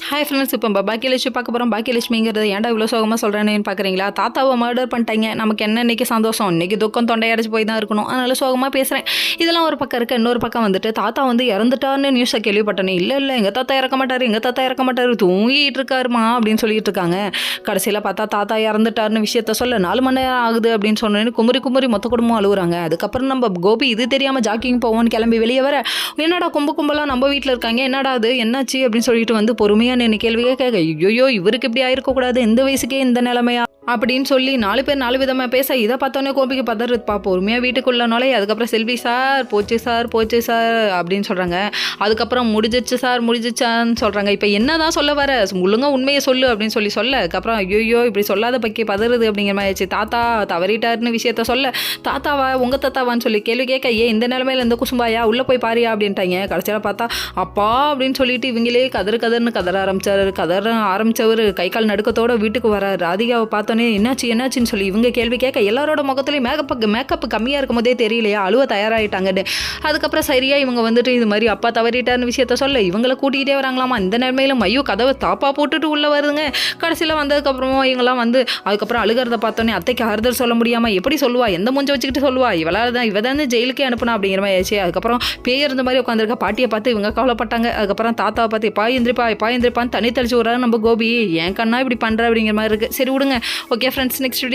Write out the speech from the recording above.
Hi friends, இப்போ பாக்கியலட்சுமி பார்க்க போகிறோம். பாக்கியலட்சுமிங்கிறது ஏன்டா இவ்வளோ சோகமாக சொல்கிறேன்னு பார்க்குறீங்களா? தாத்தாவை மர்டர் பண்ணிட்டாங்க. நமக்கு என்ன இன்றைக்கி சந்தோஷம், இன்றைக்கி துக்கம் தொண்டையடைச்சு போய் தான் இருக்கணும். அதனால் சோகமாக பேசுகிறேன். இதெல்லாம் ஒரு பக்கம் இருக்குது. இன்னொரு பக்கம் வந்துட்டு தாத்தா வந்து இறந்துட்டார்னு நியூஸை கேள்விப்பட்டேனே. இல்லை எங்கள் தாத்தா இறக்க மாட்டார், தூங்கிட்டு இருக்காருமா அப்படின்னு சொல்லிட்டு இருக்காங்க. கடைசியில் பார்த்தா தாத்தா இறந்துட்டார்னு விஷயத்த சொல்ல 4 மணி நேரம் ஆகுது அப்படின்னு சொன்னேன்னு குமரி மொத்த குடும்பம் அழுகுறாங்க. அதுக்கப்புறம் நம்ம கோபி இது தெரியாமல் ஜாக்கிங் போவோன்னு கிளம்பி வெளியே வர, என்னடா கும்பலாக நம்ம வீட்டில் இருக்காங்க, என்னடா அது என்னாச்சு அப்படின்னு சொல்லிட்டு வந்து பொறுமையாக என்ன கேள்வியே கேட்க, ஐயோ இவருக்கு இப்படி ஆயிருக்கக்கூடாது, இந்த வயசுக்கே இந்த நிலைமையா அப்படின்னு சொல்லி 4 பேர் 4 விதமாக பேச, இதை பார்த்தோன்னே கோபிக்கு பதறுதுப்பா. பொறுமையாக வீட்டுக்குள்ள நுழைய, அதுக்கப்புறம் செல்வி சார் போச்சு சார் அப்படின்னு சொல்கிறாங்க. அதுக்கப்புறம் முடிஞ்சிச்சான்னு சொல்கிறாங்க. இப்போ என்ன தான் சொல்ல வர, ஒழுங்கா உண்மையை சொல்லு அப்படின்னு சொல்ல, அதுக்கப்புறம் ஐயோ இப்படி சொல்லாத பக்கி பதறுது அப்படிங்கிற மாதிரி ஆயிடுச்சு. தாத்தா தவறிட்டாருன்னு விஷயத்த சொல்ல, தாத்தாவா உங்கள் தாத்தாவான்னு சொல்லி கேள்வி கேட்க, இந்த நிலைமையில இந்த குசும்பாயா உள்ளே போய் பாரியா அப்படின்ட்டாங்க. கடைசியில் பார்த்தா அப்பா அப்படின்னு சொல்லிட்டு இவங்களே கதறுன்னு கதற ஆரம்பிச்சவர் கை கால் நடுக்கத்தோட வீட்டுக்கு வர. ராதிகாவை பார்த்தோன்னே என்னாச்சுன்னு சொல்லி இவங்க கேள்வி கேட்க, எல்லாரோட முகத்துலேயும் மேக்கப் கம்மியாக இருக்கும் போதே தெரியலையா, அழுவ தயாராகிட்டாங்கன்னு. அதுக்கப்புறம் சரியா இவங்க வந்துட்டு இது மாதிரி அப்பா தவறிட்டார்னு விஷயத்த சொல்ல, இவங்களை கூட்டிகிட்டே வராங்களாமா. இந்த நிலைமையில மையோ கதவை தாப்பா போட்டுட்டு உள்ளே வருதுங்க. கடைசியில் வந்ததுக்கப்புறமா இவங்களாம் வந்து அதுக்கப்புறம் அழுகிறத பார்த்தோன்னே அத்தைக்கு ஆறுதல் சொல்ல முடியாமல் எப்படி சொல்லுவா, எந்த மூஞ்ச வச்சுக்கிட்டு சொல்லுவா, இவ தான் ஜெயிலுக்கே அனுப்புனா அப்படிங்கிற மாதிரி ஆயிடுச்சு. அதுக்கப்புறம் பேய் இருந்த மாதிரி உட்காந்துருக்க பாட்டியை பார்த்து இவங்க கவலைப்பட்டாங்க. அதுக்கப்புறம் தாத்தாவை பார்த்து பாய் எந்திரிப்பான்னு தண்ணி தெளிச்சு விட்றாரு நம்ம கோபி. ஏன் கண்ணா இப்படி பண்ணுற அப்படிங்கிற மாதிரி இருக்குது. சரி விடுங்க. Okay friends, next video